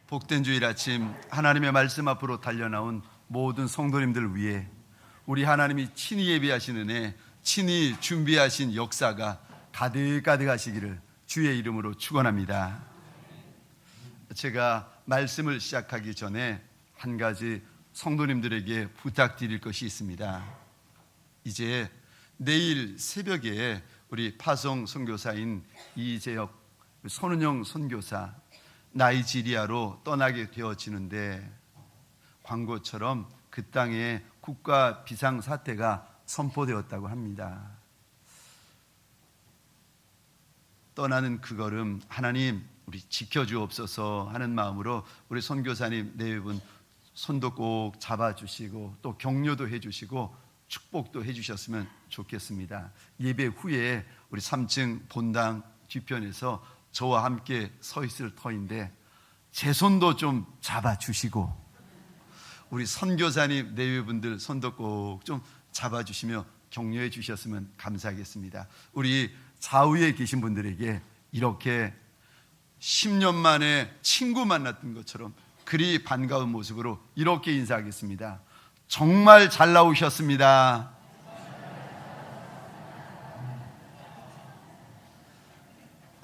복된 주일 아침 하나님의 말씀 앞으로 달려나온 모든 성도님들 위해 우리 하나님이 친히 예비하신 은혜, 친히 준비하신 역사가 가득가득 하시기를 주의 이름으로 축원합니다. 제가 말씀을 시작하기 전에 한 가지 성도님들에게 부탁드릴 것이 있습니다. 이제 내일 새벽에 우리 파송 선교사인 이재혁, 손은영 선교사 나이지리아로 떠나게 되어지는데 광고처럼 그 땅에 국가 비상사태가 선포되었다고 합니다. 떠나는 그 걸음 하나님 우리 지켜주옵소서 하는 마음으로 우리 선교사님 네 분 손도 꼭 잡아주시고 또 격려도 해주시고 축복도 해주셨으면 좋겠습니다. 예배 후에 우리 3층 본당 뒤편에서 저와 함께 서 있을 터인데 제 손도 좀 잡아주시고 우리 선교사님 내외분들 손도 꼭 좀 잡아주시며 격려해 주셨으면 감사하겠습니다. 우리 좌우에 계신 분들에게 이렇게 10년 만에 친구 만났던 것처럼 그리 반가운 모습으로 이렇게 인사하겠습니다. 정말 잘 나오셨습니다.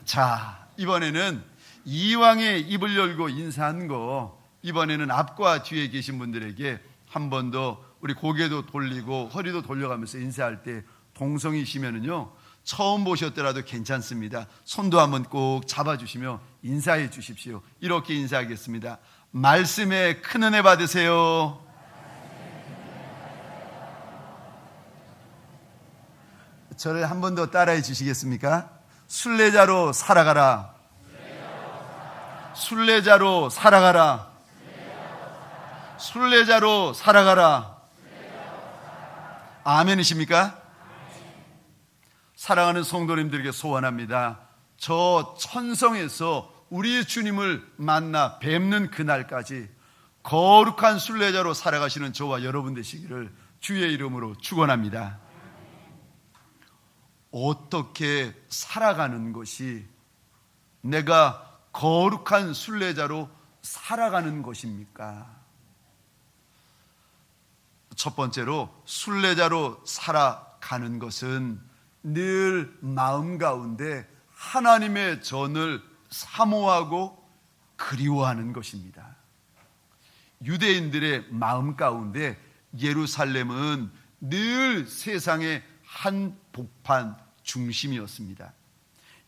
자, 이번에는 이왕에 입을 열고 인사한 거 이번에는 앞과 뒤에 계신 분들에게 한 번 더 우리 고개도 돌리고 허리도 돌려가면서 인사할 때 동성이시면은요 처음 보셨더라도 괜찮습니다. 손도 한번 꼭 잡아주시며 인사해 주십시오. 이렇게 인사하겠습니다. 말씀에 큰 은혜 받으세요. 저를 한 번 더 따라해 주시겠습니까? 순례자로 살아가라. 순례자로 살아가라. 순례자로 살아가라. 아멘이십니까? 사랑하는 성도님들에게 소원합니다. 저 천성에서 우리 주님을 만나 뵙는 그날까지 거룩한 순례자로 살아가시는 저와 여러분 되시기를 주의 이름으로 축원합니다. 어떻게 살아가는 것이 내가 거룩한 순례자로 살아가는 것입니까? 첫 번째로 순례자로 살아가는 것은 늘 마음 가운데 하나님의 전을 사모하고 그리워하는 것입니다. 유대인들의 마음 가운데 예루살렘은 늘 세상의 한복판 중심이었습니다.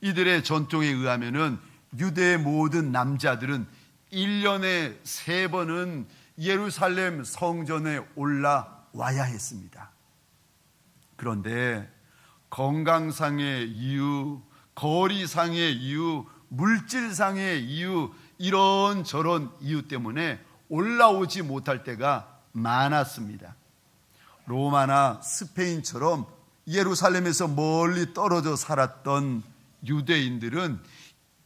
이들의 전통에 의하면은 유대의 모든 남자들은 1년에 3번은 예루살렘 성전에 올라와야 했습니다. 그런데 건강상의 이유, 거리상의 이유, 물질상의 이유, 이런저런 이유 때문에 올라오지 못할 때가 많았습니다. 로마나 스페인처럼 예루살렘에서 멀리 떨어져 살았던 유대인들은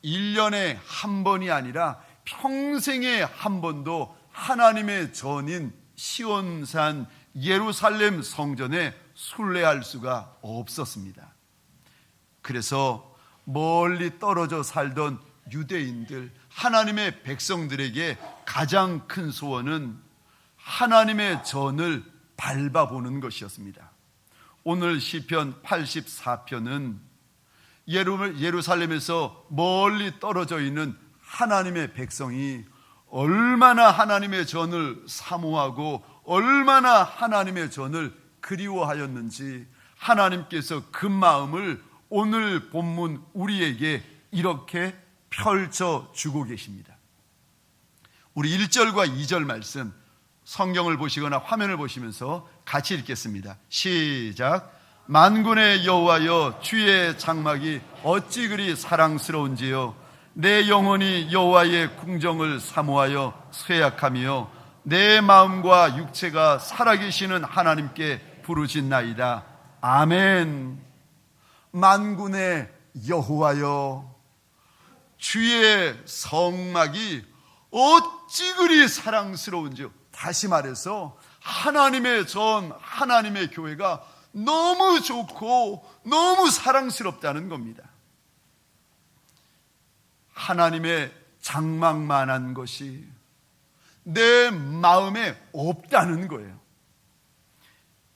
1년에 한 번이 아니라 평생에 한 번도 하나님의 전인 시온산 예루살렘 성전에 순례할 수가 없었습니다. 그래서 멀리 떨어져 살던 유대인들, 하나님의 백성들에게 가장 큰 소원은 하나님의 전을 밟아보는 것이었습니다. 오늘 시편 84편은 예루살렘에서 멀리 떨어져 있는 하나님의 백성이 얼마나 하나님의 전을 사모하고 얼마나 하나님의 전을 그리워하였는지 하나님께서 그 마음을 오늘 본문 우리에게 이렇게 펼쳐주고 계십니다. 우리 1절과 2절 말씀 성경을 보시거나 화면을 보시면서 같이 읽겠습니다. 시작. 만군의 여호와여 주의 장막이 어찌 그리 사랑스러운지요. 내 영혼이 여호와의 궁정을 사모하여 쇠약하며 내 마음과 육체가 살아계시는 하나님께 부르짖나이다. 아멘. 만군의 여호와여 주의 성막이 어찌 그리 사랑스러운지요. 다시 말해서 하나님의 전, 하나님의 교회가 너무 좋고 너무 사랑스럽다는 겁니다. 하나님의 장막만한 것이 내 마음에 없다는 거예요.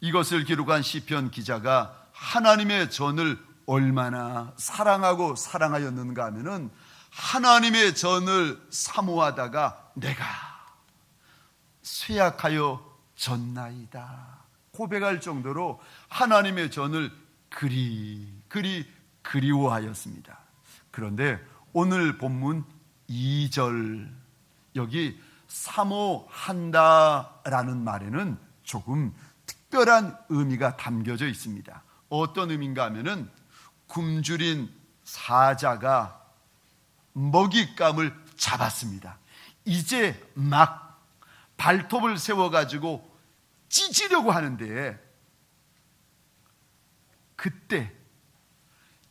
이것을 기록한 시편 기자가 하나님의 전을 얼마나 사랑하고 사랑하였는가 하면은 하나님의 전을 사모하다가 내가 쇠약하여 졌나이다 고백할 정도로 하나님의 전을 그리워하였습니다. 그런데 오늘 본문 2절 여기 사모한다라는 말에는 조금 특별한 의미가 담겨져 있습니다. 어떤 의미인가 하면은 굶주린 사자가 먹잇감을 잡았습니다. 이제 막 발톱을 세워가지고 찢으려고 하는데 그때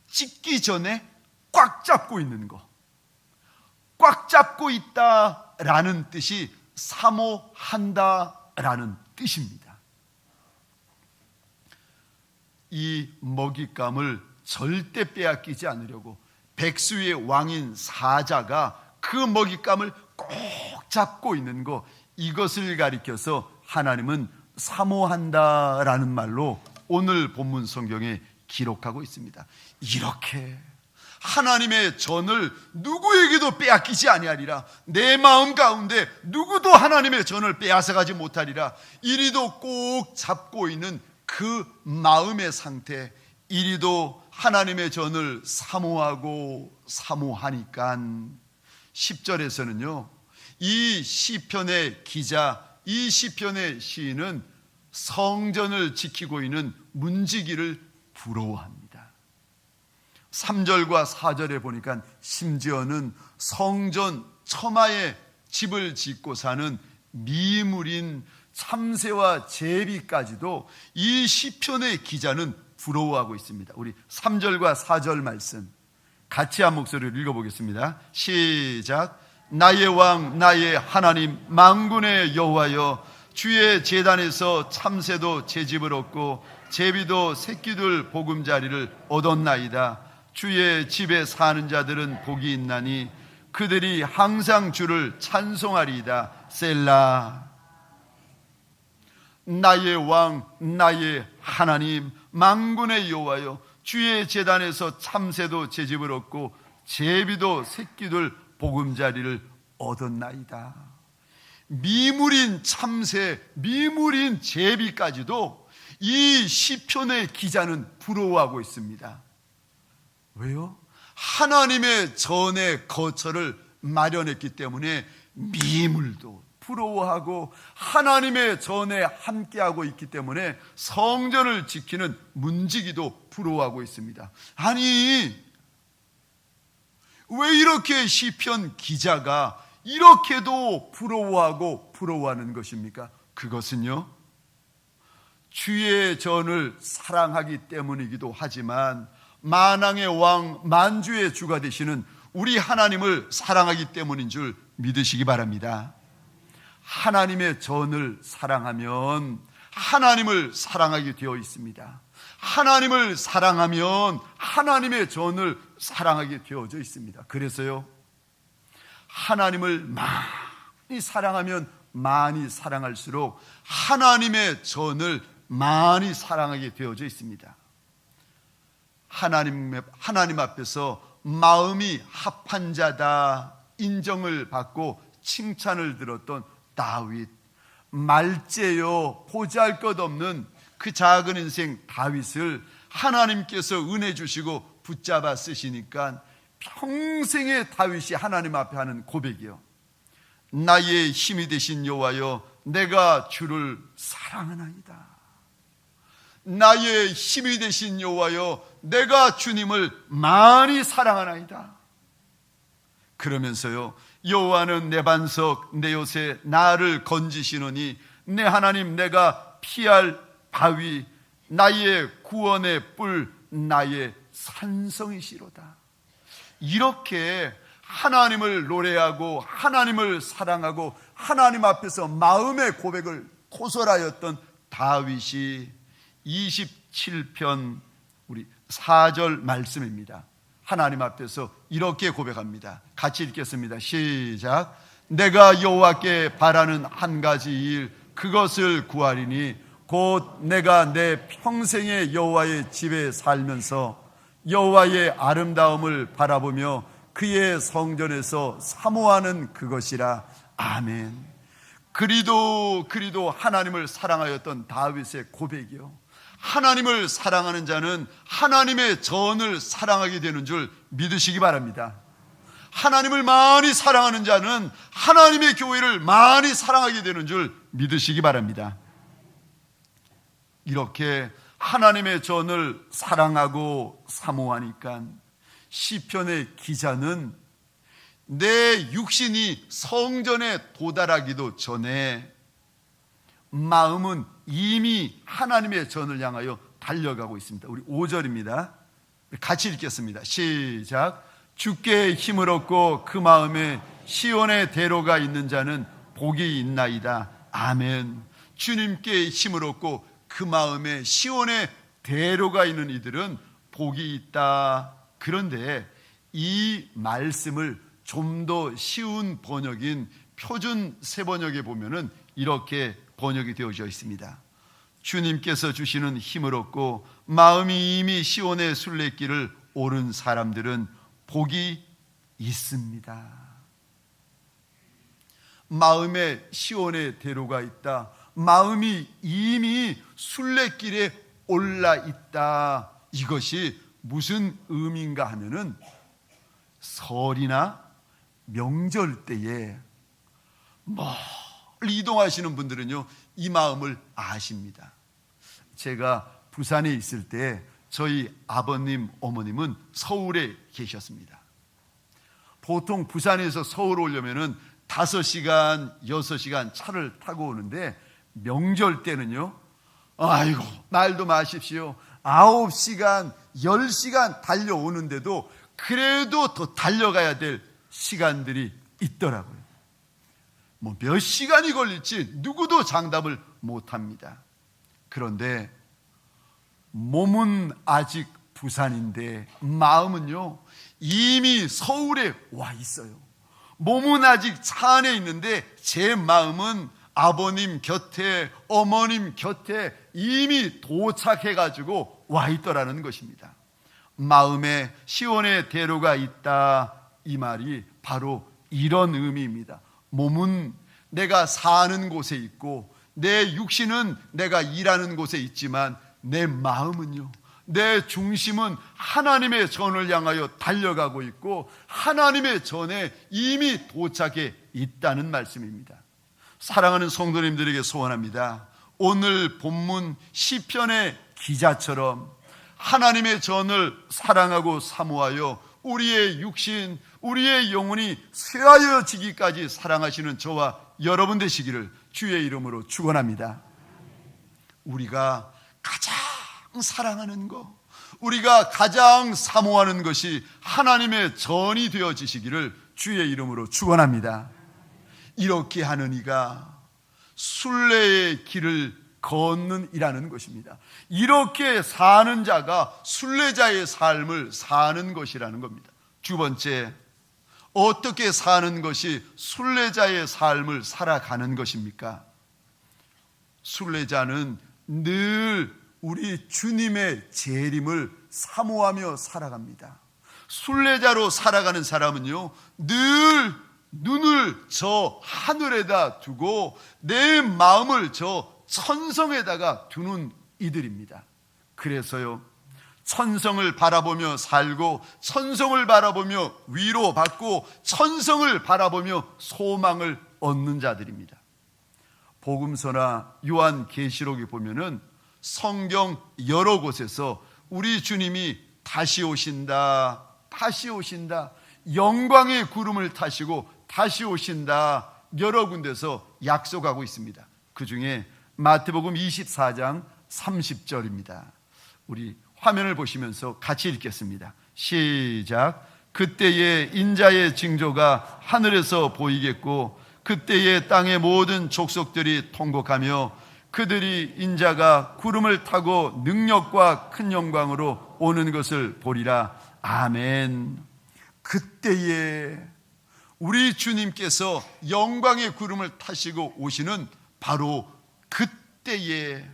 찢기 전에 꽉 잡고 있는 거, 꽉 잡고 있다라는 뜻이 사모한다라는 뜻입니다. 이 먹잇감을 절대 빼앗기지 않으려고 백수의 왕인 사자가 그 먹잇감을 꼭 잡고 있는 거, 이것을 가리켜서 하나님은 사모한다라는 말로 오늘 본문 성경에 기록하고 있습니다. 이렇게 하나님의 전을 누구에게도 빼앗기지 아니하리라. 내 마음 가운데 누구도 하나님의 전을 빼앗아가지 못하리라. 이리도 꼭 잡고 있는 그 마음의 상태, 이리도 하나님의 전을 사모하니까 10절에서는요 이 시편의 기자, 이 시편의 시인은 성전을 지키고 있는 문지기를 부러워합니다. 3절과 4절에 보니까 심지어는 성전 처마에 집을 짓고 사는 미물인 참새와 제비까지도 이 시편의 기자는 부러워하고 있습니다. 우리 3절과 4절 말씀 같이 한 목소리로 읽어보겠습니다. 시작. 나의 왕 나의 하나님 만군의 여호와여, 주의 제단에서 참새도 제 집을 얻고 제비도 새끼들 보금자리를 얻었나이다. 주의 집에 사는 자들은 복이 있나니 그들이 항상 주를 찬송하리이다. 셀라. 나의 왕 나의 하나님 만군의 여호와여, 주의 제단에서 참새도 제 집을 얻고 제비도 새끼들 보금자리를 얻었나이다. 미물인 참새, 미물인 제비까지도 이 시편의 기자는 부러워하고 있습니다. 왜요? 하나님의 전의 거처를 마련했기 때문에 미물도 부러워하고 하나님의 전에 함께하고 있기 때문에 성전을 지키는 문지기도 부러워하고 있습니다. 아니, 왜 이렇게 시편 기자가 이렇게도 부러워하는 것입니까? 그것은요 주의 전을 사랑하기 때문이기도 하지만 만왕의 왕 만주의 주가 되시는 우리 하나님을 사랑하기 때문인 줄 믿으시기 바랍니다. 하나님의 전을 사랑하면 하나님을 사랑하게 되어 있습니다. 하나님을 사랑하면 하나님의 전을 사랑하게 되어져 있습니다. 그래서요 하나님을 많이 사랑하면 많이 사랑할수록 하나님의 전을 많이 사랑하게 되어져 있습니다. 하나님 앞에서 마음이 합한 자다 인정을 받고 칭찬을 들었던 다윗, 말째요 보잘것없는 그 작은 인생 다윗을 하나님께서 은혜 주시고 붙잡아 쓰시니까 평생의 다윗이 하나님 앞에 하는 고백이요, 나의 힘이 되신 여호와여, 내가 주를 사랑하나이다. 나의 힘이 되신 여호와여, 내가 주님을 많이 사랑하나이다. 그러면서요 여호와는 내 반석 내 요새 나를 건지시노니 내 하나님 내가 피할 바위, 나의 구원의 뿔, 나의 산성이시로다. 이렇게 하나님을 노래하고 하나님을 사랑하고 하나님 앞에서 마음의 고백을 토설하였던 다윗이 27편 우리 4절 말씀입니다. 하나님 앞에서 이렇게 고백합니다. 같이 읽겠습니다. 시작. 내가 여호와께 바라는 한 가지 일, 그것을 구하리니 곧 내가 내 평생의 여호와의 집에 살면서 여호와의 아름다움을 바라보며 그의 성전에서 사모하는 그것이라. 아멘. 그리도 하나님을 사랑하였던 다윗의 고백이요, 하나님을 사랑하는 자는 하나님의 전을 사랑하게 되는 줄 믿으시기 바랍니다. 하나님을 많이 사랑하는 자는 하나님의 교회를 많이 사랑하게 되는 줄 믿으시기 바랍니다. 이렇게 하나님의 전을 사랑하고 사모하니까 시편의 기자는 내 육신이 성전에 도달하기도 전에 마음은 이미 하나님의 전을 향하여 달려가고 있습니다. 우리 5절입니다. 같이 읽겠습니다. 시작. 주께 힘을 얻고 그 마음에 시온의 대로가 있는 자는 복이 있나이다. 아멘. 주님께 힘을 얻고 그 마음에 시온의 대로가 있는 이들은 복이 있다. 그런데 이 말씀을 좀 더 쉬운 번역인 표준 세번역에 보면은 이렇게 번역이 되어져 있습니다. 주님께서 주시는 힘을 얻고 마음이 이미 시온의 순례길을 오른 사람들은 복이 있습니다. 마음에 시온의 대로가 있다. 마음이 이미 순례길에 올라 있다. 이것이 무슨 의미인가 하면은 설이나 명절 때에 멀리 이동하시는 분들은요, 이 마음을 아십니다. 제가 부산에 있을 때 저희 아버님, 어머님은 서울에 계셨습니다. 보통 부산에서 서울 오려면은 5시간, 6시간 차를 타고 오는데 명절 때는요, 아이고, 말도 마십시오. 9시간, 10시간 달려오는데도 그래도 더 달려가야 될 시간들이 있더라고요. 뭐 몇 시간이 걸릴지 누구도 장담을 못합니다. 그런데 몸은 아직 부산인데 마음은요, 이미 서울에 와 있어요. 몸은 아직 차 안에 있는데 제 마음은 아버님 곁에, 어머님 곁에 이미 도착해가지고 와 있더라는 것입니다. 마음에 시온의 대로가 있다, 이 말이 바로 이런 의미입니다. 몸은 내가 사는 곳에 있고 내 육신은 내가 일하는 곳에 있지만 내 마음은요, 내 중심은 하나님의 전을 향하여 달려가고 있고 하나님의 전에 이미 도착해 있다는 말씀입니다. 사랑하는 성도님들에게 소원합니다. 오늘 본문 시편의 기자처럼 하나님의 전을 사랑하고 사모하여 우리의 육신, 우리의 영혼이 쇠하여지기까지 사랑하시는 저와 여러분 되시기를 주의 이름으로 축원합니다. 우리가 가장 사랑하는 것, 우리가 가장 사모하는 것이 하나님의 전이 되어지시기를 주의 이름으로 축원합니다. 이렇게 하는 이가 순례의 길을 걷는 이라는 것입니다. 이렇게 사는 자가 순례자의 삶을 사는 것이라는 겁니다. 두 번째, 어떻게 사는 것이 순례자의 삶을 살아가는 것입니까? 순례자는 늘 우리 주님의 재림을 사모하며 살아갑니다. 순례자로 살아가는 사람은요, 늘 눈을 저 하늘에다 두고 내 마음을 저 천성에다가 두는 이들입니다. 그래서요, 천성을 바라보며 살고 천성을 바라보며 위로받고 천성을 바라보며 소망을 얻는 자들입니다. 복음서나 요한계시록에 보면은 성경 여러 곳에서 우리 주님이 다시 오신다, 다시 오신다, 영광의 구름을 타시고 다시 오신다, 여러 군데서 약속하고 있습니다. 그 중에 마태복음 24장 30절입니다. 우리 화면을 보시면서 같이 읽겠습니다. 시작. 그때에 인자의 징조가 하늘에서 보이겠고 그때에 땅의 모든 족속들이 통곡하며 그들이 인자가 구름을 타고 능력과 큰 영광으로 오는 것을 보리라. 아멘. 그때에 우리 주님께서 영광의 구름을 타시고 오시는 바로 그때에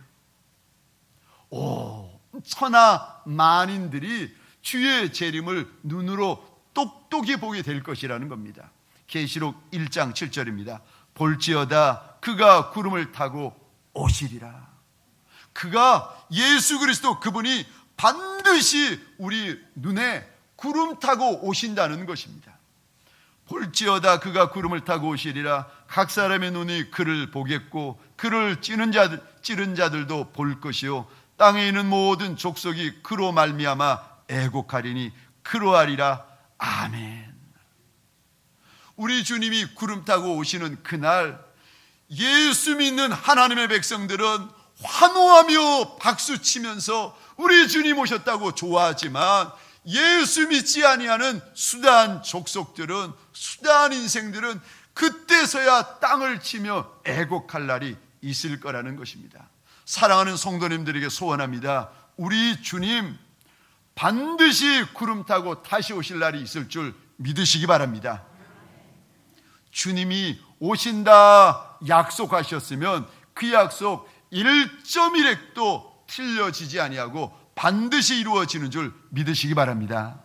천하 만인들이 주의 재림을 눈으로 똑똑히 보게 될 것이라는 겁니다. 계시록 1장 7절입니다. 볼지어다 그가 구름을 타고 오시리라. 그가 예수 그리스도 그분이 반드시 우리 눈에 구름 타고 오신다는 것입니다. 볼지어다 그가 구름을 타고 오시리라. 각 사람의 눈이 그를 보겠고 그를 찌른 자들도 볼 것이요 땅에 있는 모든 족속이 그로 말미암아 애곡하리니 그로하리라. 아멘. 우리 주님이 구름 타고 오시는 그날 예수 믿는 하나님의 백성들은 환호하며 박수치면서 우리 주님 오셨다고 좋아하지만, 예수 믿지 아니하는 수단 족속들은, 수단 인생들은 그때서야 땅을 치며 애곡할 날이 있을 거라는 것입니다. 사랑하는 성도님들에게 소원합니다. 우리 주님 반드시 구름 타고 다시 오실 날이 있을 줄 믿으시기 바랍니다. 주님이 오신다 약속하셨으면 그 약속 1.1획도 틀려지지 아니하고 반드시 이루어지는 줄 믿으시기 바랍니다.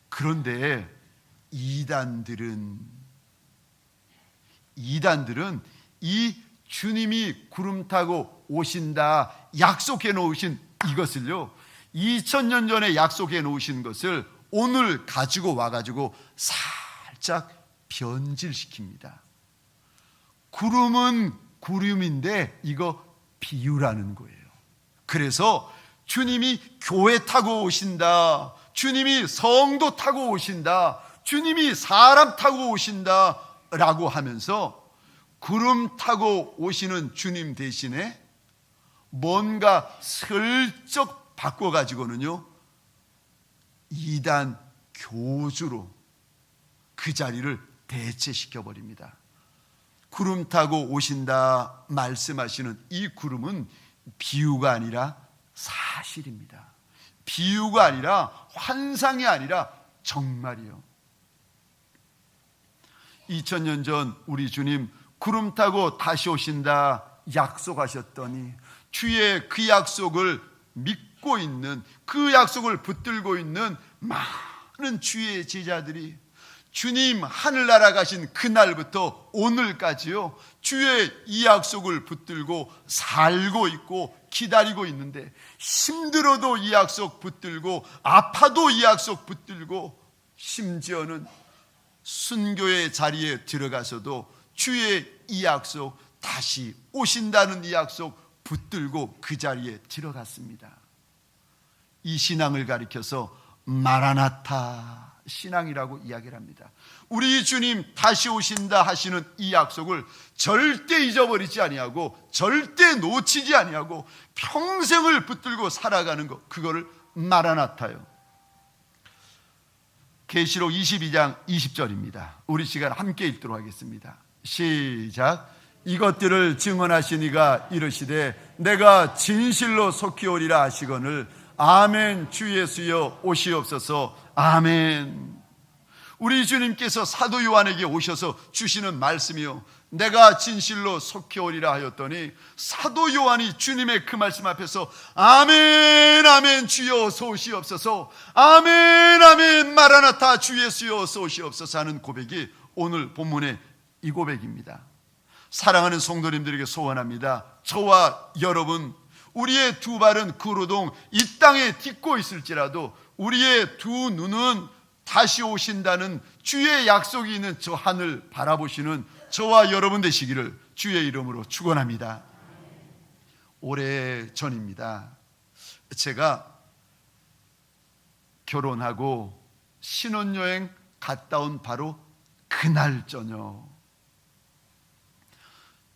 그런데 이단들은 이 주님이 구름 타고 오신다 약속해 놓으신 이것을요, 2000년 전에 약속해 놓으신 것을 오늘 가지고 와가지고 살짝 변질시킵니다. 구름은 구름인데 이거 비유라는 거예요. 그래서 주님이 교회 타고 오신다, 주님이 성도 타고 오신다, 주님이 사람 타고 오신다 라고 하면서 구름 타고 오시는 주님 대신에 뭔가 슬쩍 바꿔가지고는요, 이단 교주로 그 자리를 대체시켜버립니다. 구름 타고 오신다 말씀하시는 이 구름은 비유가 아니라 사실입니다. 비유가 아니라 환상이 아니라 정말이요. 2000년 전 우리 주님 구름 타고 다시 오신다 약속하셨더니 주의 그 약속을 믿고 있는, 그 약속을 붙들고 있는 많은 주의 제자들이 주님 하늘나라 가신 그날부터 오늘까지요, 주의 이 약속을 붙들고 살고 있고 기다리고 있는데, 힘들어도 이 약속 붙들고 아파도 이 약속 붙들고, 심지어는 순교의 자리에 들어가서도 주의 이 약속, 다시 오신다는 이 약속 붙들고 그 자리에 들어갔습니다. 이 신앙을 가리켜서 마라나타 신앙이라고 이야기를 합니다. 우리 주님 다시 오신다 하시는 이 약속을 절대 잊어버리지 아니하고 절대 놓치지 아니하고 평생을 붙들고 살아가는 것, 그거를 마라나타요. 계시록 22장 20절입니다. 우리 시간 함께 읽도록 하겠습니다. 시작. 이것들을 증언하신 이가 이르시되 내가 진실로 속히 오리라 하시거늘 아멘. 주 예수여 오시옵소서. 아멘. 우리 주님께서 사도 요한에게 오셔서 주시는 말씀이요, 내가 진실로 속히 오리라 하였더니 사도 요한이 주님의 그 말씀 앞에서 아멘 아멘 주여 어서 오시옵소서, 아멘 아멘 마라나타 주 예수여 어서 오시옵소서 하는 고백이 오늘 본문의 이 고백입니다. 사랑하는 성도님들에게 소원합니다. 저와 여러분, 우리의 두 발은 구로동 이 땅에 딛고 있을지라도 우리의 두 눈은 다시 오신다는 주의 약속이 있는 저 하늘 바라보시는 저와 여러분 되시기를 주의 이름으로 축원합니다. 오래전입니다. 제가 결혼하고 신혼여행 갔다 온 바로 그날 저녁,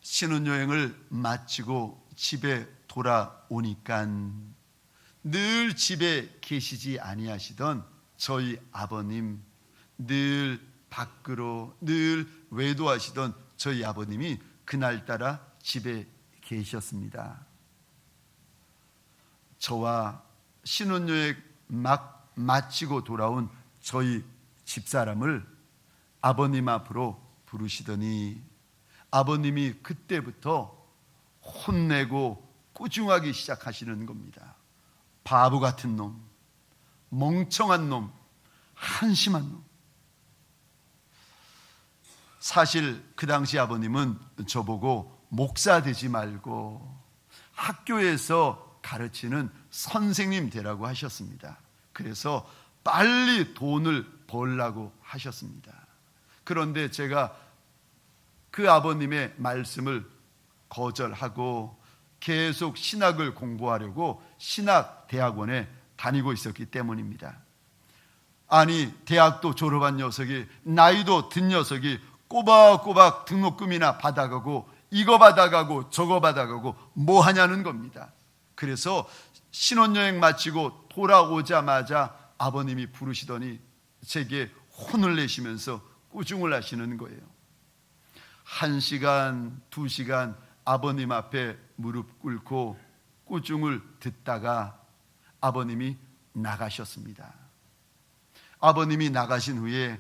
신혼여행을 마치고 집에 돌아오니까 늘 집에 계시지 아니하시던 저희 아버님, 늘 밖으로 늘 외도하시던 저희 아버님이 그날따라 집에 계셨습니다. 저와 신혼여행 막 마치고 돌아온 저희 집사람을 아버님 앞으로 부르시더니 아버님이 그때부터 혼내고 꾸중하기 시작하시는 겁니다. 바보 같은 놈, 멍청한 놈, 한심한 놈. 사실 그 당시 아버님은 저보고 목사 되지 말고 학교에서 가르치는 선생님 되라고 하셨습니다. 그래서 빨리 돈을 벌라고 하셨습니다. 그런데 제가 그 아버님의 말씀을 거절하고 계속 신학을 공부하려고 신학대학원에 다니고 있었기 때문입니다. 아니, 대학도 졸업한 녀석이, 나이도 든 녀석이 꼬박꼬박 등록금이나 받아가고 이거 받아가고 저거 받아가고 뭐 하냐는 겁니다. 그래서 신혼여행 마치고 돌아오자마자 아버님이 부르시더니 제게 혼을 내시면서 꾸중을 하시는 거예요. 1시간, 2시간 아버님 앞에 무릎 꿇고 꾸중을 듣다가 아버님이 나가셨습니다. 아버님이 나가신 후에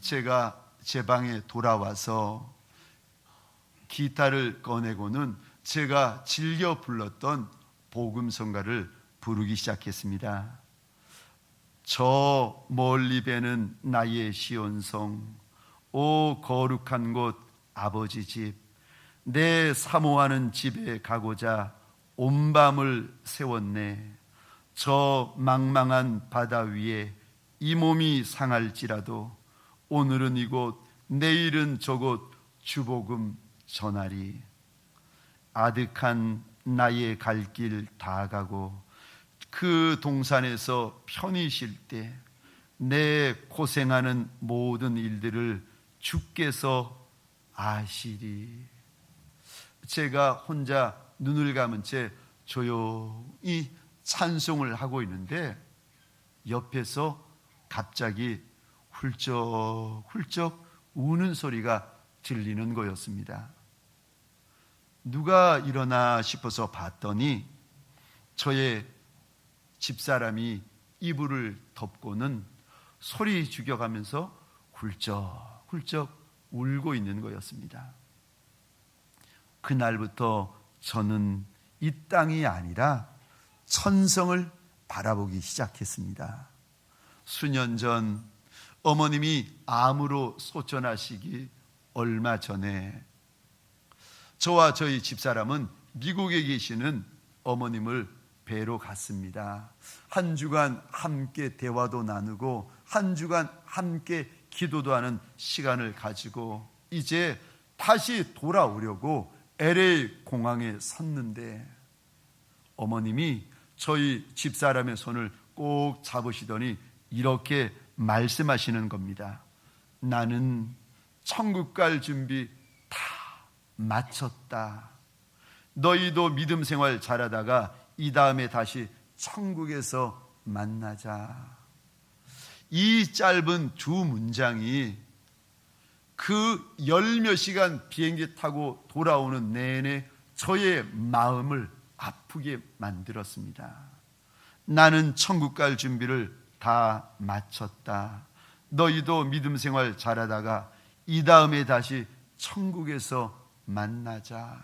제가 제 방에 돌아와서 기타를 꺼내고는 제가 즐겨 불렀던 복음성가를 부르기 시작했습니다. 저 멀리 배는 나의 시온성, 오 거룩한 곳 아버지 집, 내 사모하는 집에 가고자 온 밤을 세웠네. 저 망망한 바다 위에 이 몸이 상할지라도 오늘은 이곳 내일은 저곳 주복음 전하리. 아득한 나의 갈 길 다 가고 그 동산에서 편히 쉴 때 내 고생하는 모든 일들을 주께서 아시리. 제가 혼자 눈을 감은 채 조용히 찬송을 하고 있는데 옆에서 갑자기 훌쩍훌쩍 우는 소리가 들리는 거였습니다. 누가 일어나 싶어서 봤더니 저의 집사람이 이불을 덮고는 소리 죽여가면서 훌쩍훌쩍 울고 있는 거였습니다. 그날부터 저는 이 땅이 아니라 천성을 바라보기 시작했습니다. 수년 전 어머님이 암으로 소천하시기 얼마 전에 저와 저희 집사람은 미국에 계시는 어머님을 뵈러 갔습니다. 한 주간 함께 대화도 나누고 한 주간 함께 기도도 하는 시간을 가지고 이제 다시 돌아오려고 LA 공항에 섰는데 어머님이 저희 집사람의 손을 꼭 잡으시더니 이렇게 말씀하시는 겁니다. 나는 천국 갈 준비 다 마쳤다. 너희도 믿음 생활 잘하다가 이 다음에 다시 천국에서 만나자. 이 짧은 두 문장이 그 열 몇 시간 비행기 타고 돌아오는 내내 저의 마음을 아프게 만들었습니다. 나는 천국 갈 준비를 다 마쳤다. 너희도 믿음 생활 잘하다가 이 다음에 다시 천국에서 만나자.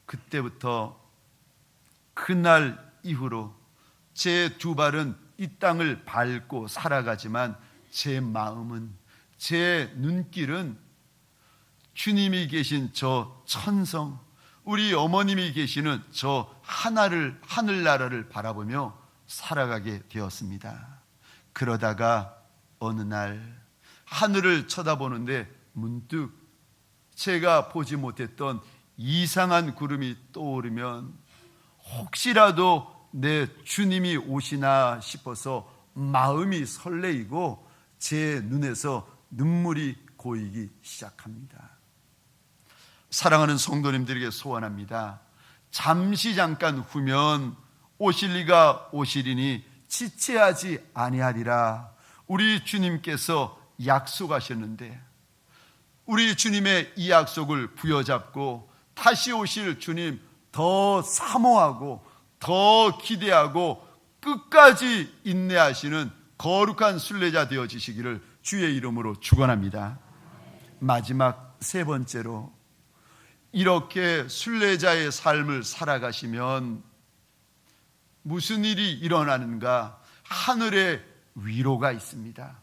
그때부터 그날 이후로 제 두 발은 이 땅을 밟고 살아가지만 제 마음은, 제 눈길은 주님이 계신 저 천성, 우리 어머님이 계시는 저 하늘나라를 바라보며 살아가게 되었습니다. 그러다가 어느 날 하늘을 쳐다보는데 문득 제가 보지 못했던 이상한 구름이 떠오르면 혹시라도 내 주님이 오시나 싶어서 마음이 설레이고 제 눈에서 눈물이 고이기 시작합니다. 사랑하는 성도님들에게 소원합니다. 잠시 잠깐 후면 오실리가 오시리니 지체하지 아니하리라. 우리 주님께서 약속하셨는데 우리 주님의 이 약속을 부여잡고 다시 오실 주님 더 사모하고 더 기대하고 끝까지 인내하시는 거룩한 순례자 되어지시기를 주의 이름으로 축원합니다. 마지막 세 번째로, 이렇게 순례자의 삶을 살아가시면 무슨 일이 일어나는가? 하늘의 위로가 있습니다.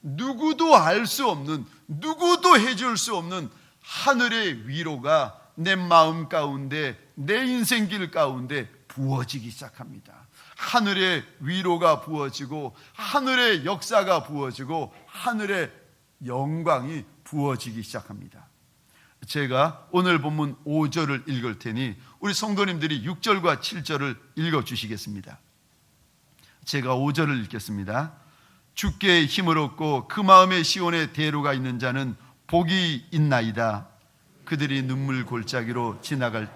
누구도 알 수 없는, 누구도 해줄 수 없는 하늘의 위로가 내 마음 가운데, 내 인생길 가운데 부어지기 시작합니다. 하늘의 위로가 부어지고, 하늘의 역사가 부어지고, 하늘의 영광이 부어지기 시작합니다. 제가 오늘 본문 5절을 읽을 테니 우리 성도님들이 6절과 7절을 읽어주시겠습니다. 제가 5절을 읽겠습니다. 주께 힘을 얻고 그 마음에 시온의 대로가 있는 자는 복이 있나이다. 그들이 눈물 골짜기로 지나갈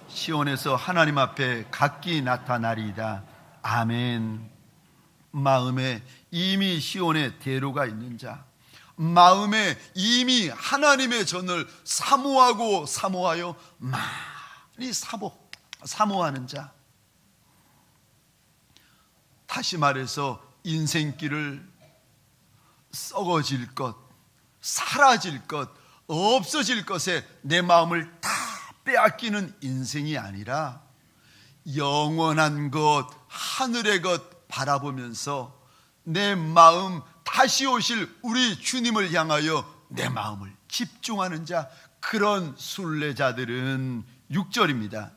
시온에서 하나님 앞에 각기 나타나리이다. 아멘. 마음에 이미 시온의 대로가 있는 자, 마음에 이미 하나님의 전을 사모하여 많이 사모하는 자, 다시 말해서 인생길을 썩어질 것, 사라질 것, 없어질 것에 내 마음을 다 빼앗기는 인생이 아니라 영원한 것, 하늘의 것 바라보면서 내 마음, 다시 오실 우리 주님을 향하여 내 마음을 집중하는 자, 그런 순례자들은 6절입니다.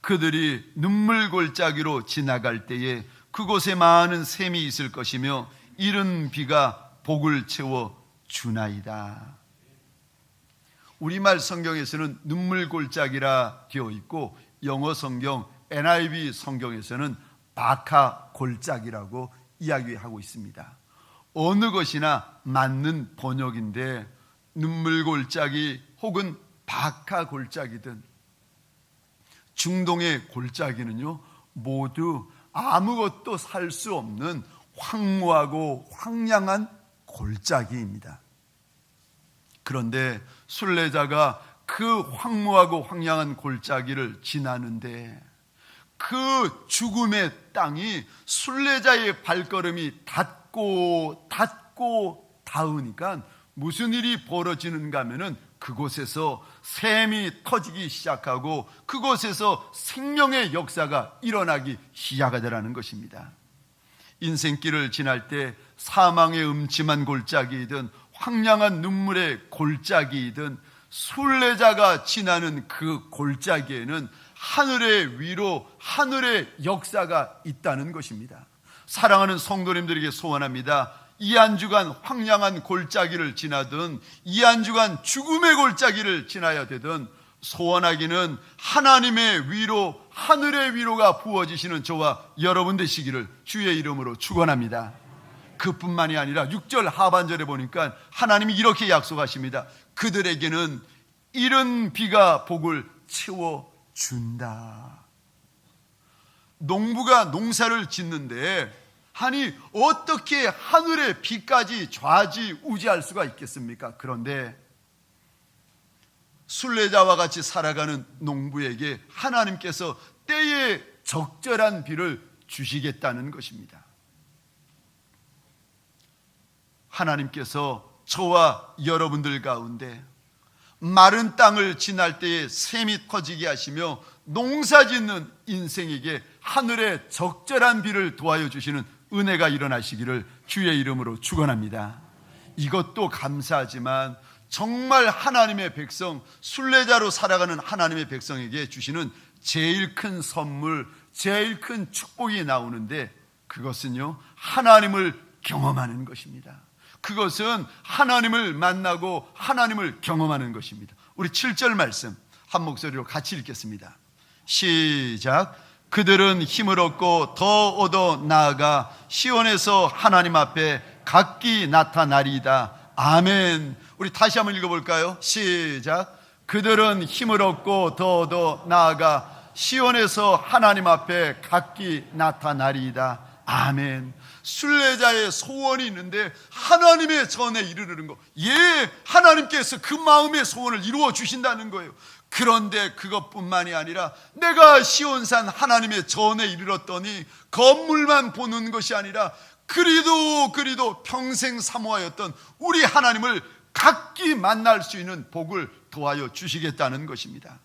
그들이 눈물 골짜기로 지나갈 때에 그곳에 많은 샘이 있을 것이며 이른 비가 복을 채워 주나이다. 우리말 성경에서는 눈물 골짜기라 되어 있고, 영어 성경 NIV 성경에서는 바카 골짜기라고 이야기하고 있습니다. 어느 것이나 맞는 번역인데, 눈물 골짜기 혹은 바카 골짜기든 중동의 골짜기는요, 모두 아무것도 살 수 없는 황무하고 황량한 골짜기입니다. 그런데 순례자가 그 황무하고 황량한 골짜기를 지나는데, 그 죽음의 땅이 순례자의 발걸음이 닿고 닿으니까 무슨 일이 벌어지는가 하면은 그곳에서 샘이 터지기 시작하고 그곳에서 생명의 역사가 일어나기 시작하더라는 것입니다. 인생길을 지날 때 사망의 음침한 골짜기이든 황량한 눈물의 골짜기이든 순례자가 지나는 그 골짜기에는 하늘의 위로, 하늘의 역사가 있다는 것입니다. 사랑하는 성도님들에게 소원합니다. 이 한 주간 황량한 골짜기를 지나든 이 한 주간 죽음의 골짜기를 지나야 되든 소원하기는 하나님의 위로, 하늘의 위로가 부어지시는 저와 여러분 되시기를 주의 이름으로 축원합니다. 그뿐만이 아니라 6절 하반절에 보니까 하나님이 이렇게 약속하십니다. 그들에게는 이른 비가 복을 채워준다. 농부가 농사를 짓는데, 아니 어떻게 하늘의 비까지 좌지우지할 수가 있겠습니까? 그런데 순례자와 같이 살아가는 농부에게 하나님께서 때에 적절한 비를 주시겠다는 것입니다. 하나님께서 저와 여러분들 가운데 마른 땅을 지날 때에 샘이 터지게 하시며 농사짓는 인생에게 하늘의 적절한 비를 도와여 주시는 은혜가 일어나시기를 주의 이름으로 축원합니다. 이것도 감사하지만 정말 하나님의 백성, 순례자로 살아가는 하나님의 백성에게 주시는 제일 큰 선물, 제일 큰 축복이 나오는데, 그것은요 하나님을 경험하는 것입니다. 그것은 하나님을 만나고 하나님을 경험하는 것입니다. 우리 7절 말씀 한 목소리로 같이 읽겠습니다. 시작. 그들은 힘을 얻고 더 얻어 나아가 시온에서 하나님 앞에 각기 나타나리이다. 아멘. 우리 다시 한번 읽어볼까요? 시작. 그들은 힘을 얻고 더 얻어 나아가 시온에서 하나님 앞에 각기 나타나리이다. 아멘. 순례자의 소원이 있는데 하나님의 전에 이르르는 거, 하나님께서 그 마음의 소원을 이루어 주신다는 거예요. 그런데 그것뿐만이 아니라 내가 시온산 하나님의 전에 이르렀더니 건물만 보는 것이 아니라 그리도 평생 사모하였던 우리 하나님을 각기 만날 수 있는 복을 도와여 주시겠다는 것입니다.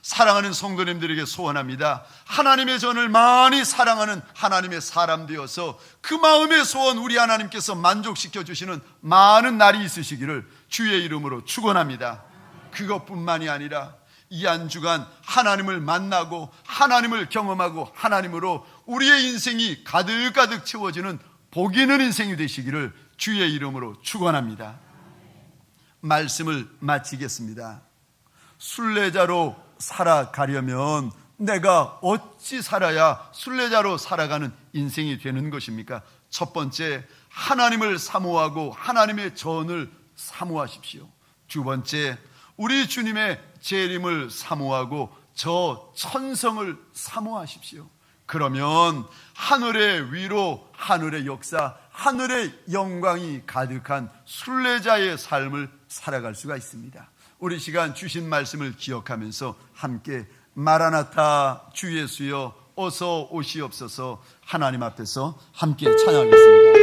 사랑하는 성도님들에게 소원합니다. 하나님의 전을 많이 사랑하는 하나님의 사람 되어서 그 마음의 소원 우리 하나님께서 만족시켜 주시는 많은 날이 있으시기를 주의 이름으로 축원합니다. 그것뿐만이 아니라 이 한 주간 하나님을 만나고 하나님을 경험하고 하나님으로 우리의 인생이 가득가득 채워지는 복 있는 인생이 되시기를 주의 이름으로 축원합니다. 말씀을 마치겠습니다. 순례자로 살아가려면 내가 어찌 살아야 순례자로 살아가는 인생이 되는 것입니까? 첫 번째, 하나님을 사모하고 하나님의 전을 사모하십시오. 두 번째, 우리 주님의 재림을 사모하고 저 천성을 사모하십시오. 그러면 하늘의 위로, 하늘의 역사, 하늘의 영광이 가득한 순례자의 삶을 살아갈 수가 있습니다. 우리 시간 주신 말씀을 기억하면서 함께 마라나타 주 예수여 어서 오시옵소서 하나님 앞에서 함께 찬양하겠습니다.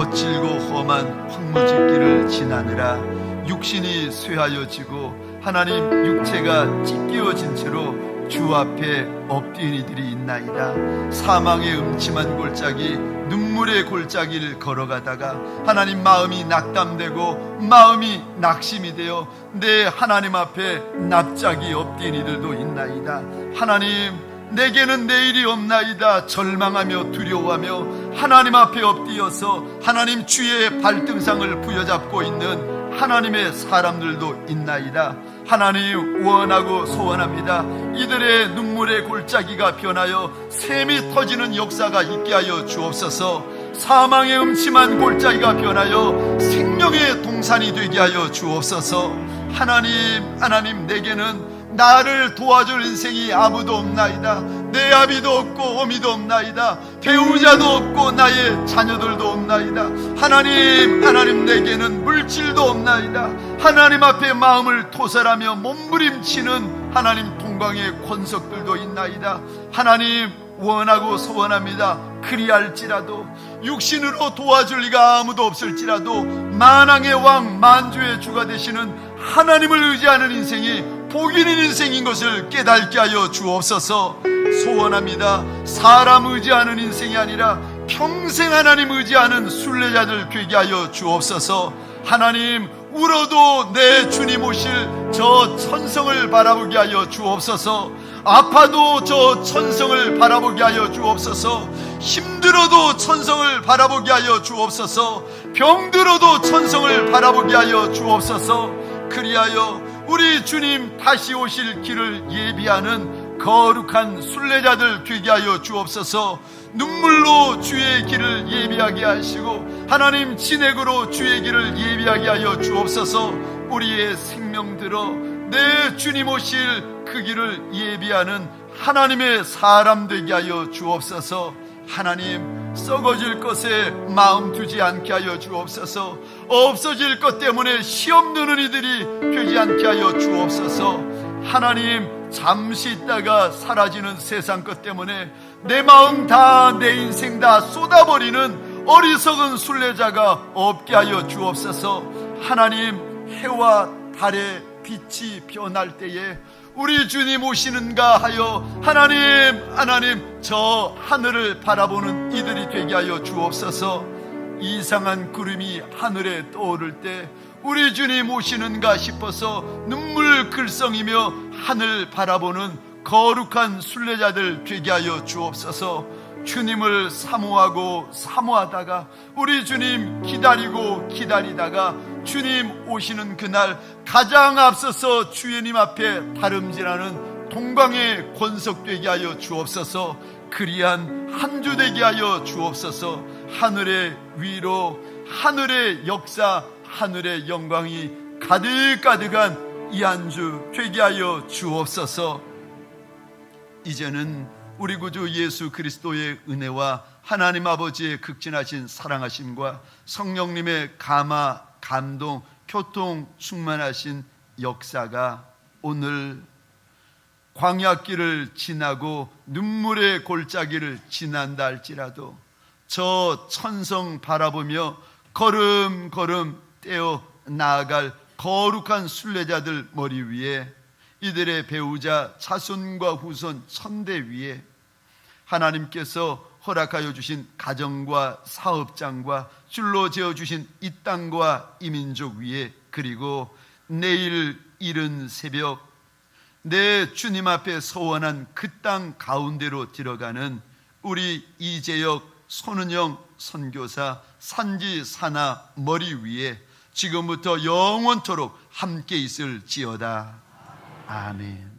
거칠고 험한 황무지길을 지나느라 육신이 쇠하여지고 하나님 육체가 찢기어진 채로 주 앞에 엎드린 이들이 있나이다. 사망의 음침한 골짜기, 눈물의 골짜기를 걸어가다가 하나님 마음이 낙담되고 마음이 낙심이 되어 내 하나님 앞에 납작이 엎드린 이들도 있나이다. 하나님, 내게는 내일이 없나이다 절망하며 두려워하며 하나님 앞에 엎드려서 하나님 주의 발등상을 부여잡고 있는 하나님의 사람들도 있나이다. 하나님, 원하고 소원합니다. 이들의 눈물의 골짜기가 변하여 샘이 터지는 역사가 있게 하여 주옵소서. 사망의 음침한 골짜기가 변하여 생명의 동산이 되게 하여 주옵소서. 하나님, 내게는 나를 도와줄 인생이 아무도 없나이다. 내 아비도 없고 어미도 없나이다. 배우자도 없고 나의 자녀들도 없나이다. 하나님, 내게는 물질도 없나이다. 하나님 앞에 마음을 토설하며 몸부림치는 하나님 동방의 권석들도 있나이다. 하나님, 원하고 소원합니다. 그리할지라도 육신으로 도와줄 이가 아무도 없을지라도 만왕의 왕 만주의 주가 되시는 하나님을 의지하는 인생이 복 있는 인생인 것을 깨닫게 하여 주옵소서. 소원합니다. 사람 의지하는 인생이 아니라 평생 하나님 의지하는 순례자들 되게 하여 주옵소서. 하나님, 울어도 내 주님 오실 저 천성을 바라보게 하여 주옵소서. 아파도 저 천성을 바라보게 하여 주옵소서. 힘들어도 천성을 바라보게 하여 주옵소서. 병들어도 천성을 바라보게 하여 주옵소서. 그리하여 우리 주님 다시 오실 길을 예비하는 거룩한 순례자들 되게 하여 주옵소서. 눈물로 주의 길을 예비하게 하시고 하나님 진액으로 주의 길을 예비하게 하여 주옵소서. 우리의 생명 들어 내 주님 오실 그 길을 예비하는 하나님의 사람 되게 하여 주옵소서. 하나님, 썩어질 것에 마음 두지 않게 하여 주옵소서. 없어질 것 때문에 시험 드는 이들이 되지 않게 하여 주옵소서. 하나님, 잠시 있다가 사라지는 세상 것 때문에 내 마음 다, 내 인생 다 쏟아버리는 어리석은 순례자가 없게 하여 주옵소서. 하나님, 해와 달의 빛이 변할 때에 우리 주님 오시는가 하여 하나님, 저 하늘을 바라보는 이들이 되게 하여 주옵소서. 이상한 구름이 하늘에 떠오를 때 우리 주님 오시는가 싶어서 눈물 글썽이며 하늘 바라보는 거룩한 순례자들 되게 하여 주옵소서. 주님을 사모하고 사모하다가 우리 주님 기다리고 기다리다가 주님 오시는 그날 가장 앞서서 주님 앞에 다름질하는 동방에 권속되게 하여 주옵소서. 그리한 한 주 되게 하여 주옵소서. 하늘의 위로, 하늘의 역사, 하늘의 영광이 가득가득한 이 한 주 되게 하여 주옵소서. 이제는 우리 구주 예수 그리스도의 은혜와 하나님 아버지의 극진하신 사랑하심과 성령님의 감화, 감동, 교통, 충만하신 역사가 오늘 광야길을 지나고 눈물의 골짜기를 지난다 할지라도 저 천성 바라보며 걸음걸음 떼어 나아갈 거룩한 순례자들 머리 위에, 이들의 배우자 자손과 후손 천대 위에 하나님께서 허락하여 주신 가정과 사업장과 줄로 지어주신 이 땅과 이 민족 위에, 그리고 내일 이른 새벽 내 주님 앞에 서원한 그 땅 가운데로 들어가는 우리 이재혁, 손은영 선교사 산지 사나 머리 위에 지금부터 영원토록 함께 있을지어다. 아멘.